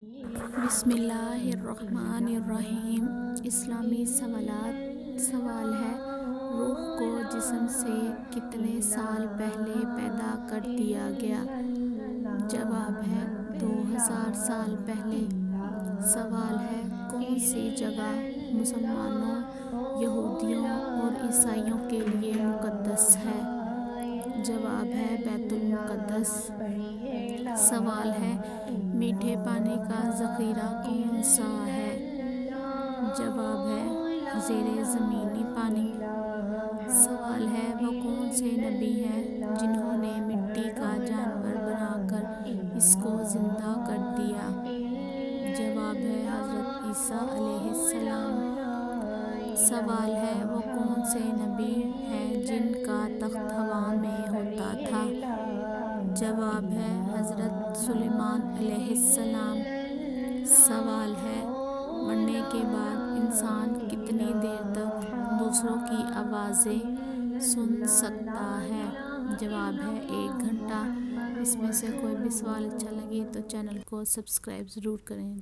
بسم اللہ الرحمن الرحیم۔ اسلامی سوالات۔ سوال ہے، روح کو جسم سے کتنے سال پہلے پیدا کر دیا گیا؟ جواب ہے 2000 سال پہلے۔ سوال ہے، کون سی جگہ مسلمانوں، یہودیوں اور عیسائیوں کے لیے مقدس ہے؟ جواب ہے بیت المقدس۔ سوال ہے، میٹھے پانی کا ذخیرہ کون سا ہے؟ جواب ہے زیر زمینی پانی۔ سوال ہے، وہ کون سے نبی ہیں جنہوں نے مٹی کا جانور بنا کر اس کو زندہ کر دیا؟ جواب ہے حضرت عیسیٰ علیہ السلام۔ سوال ہے، وہ کون سے نبی ہیں جن کا تخت ہوا میں ہوتا تھا؟ جواب ہے حضرت سلیمان علیہ السلام۔ سوال ہے، مرنے کے بعد انسان کتنی دیر تک دوسروں کی آوازیں سن سکتا ہے؟ جواب ہے 1 گھنٹہ۔ اس میں سے کوئی بھی سوال اچھا لگے تو چینل کو سبسکرائب ضرور کریں۔